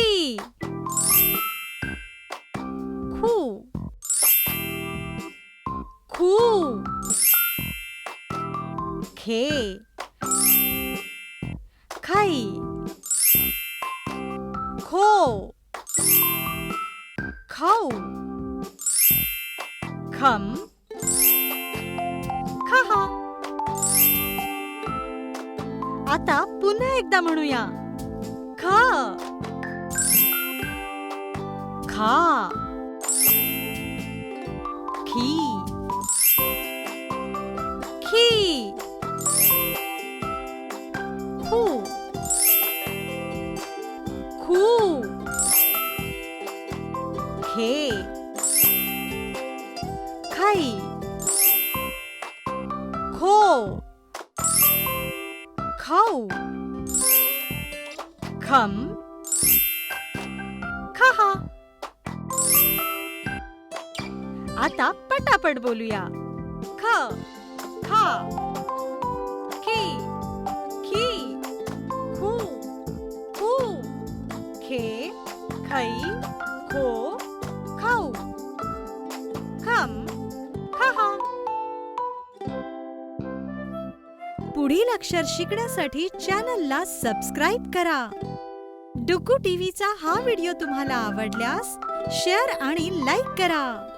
खी. खू. खू. खे. खाई. खो. खाऊ. खम. खहा. आता पुन्हा एकदा म्हणूया. ख. खा. खी. खी. खू. खू. खे. खाई. खो. खाऊ. खम. खहा. आता पटापट बोलूया. ख. खा. खी. खी. खू. खू. खे. खाई. खो. खाऊ. खम. खहा. पुढील अक्षर शिकण्यासाठी चॅनलला सबस्क्राईब करा. डुग्गू टीव्हीचा हा व्हिडिओ तुम्हाला आवडल्यास शेअर आणि लाईक करा.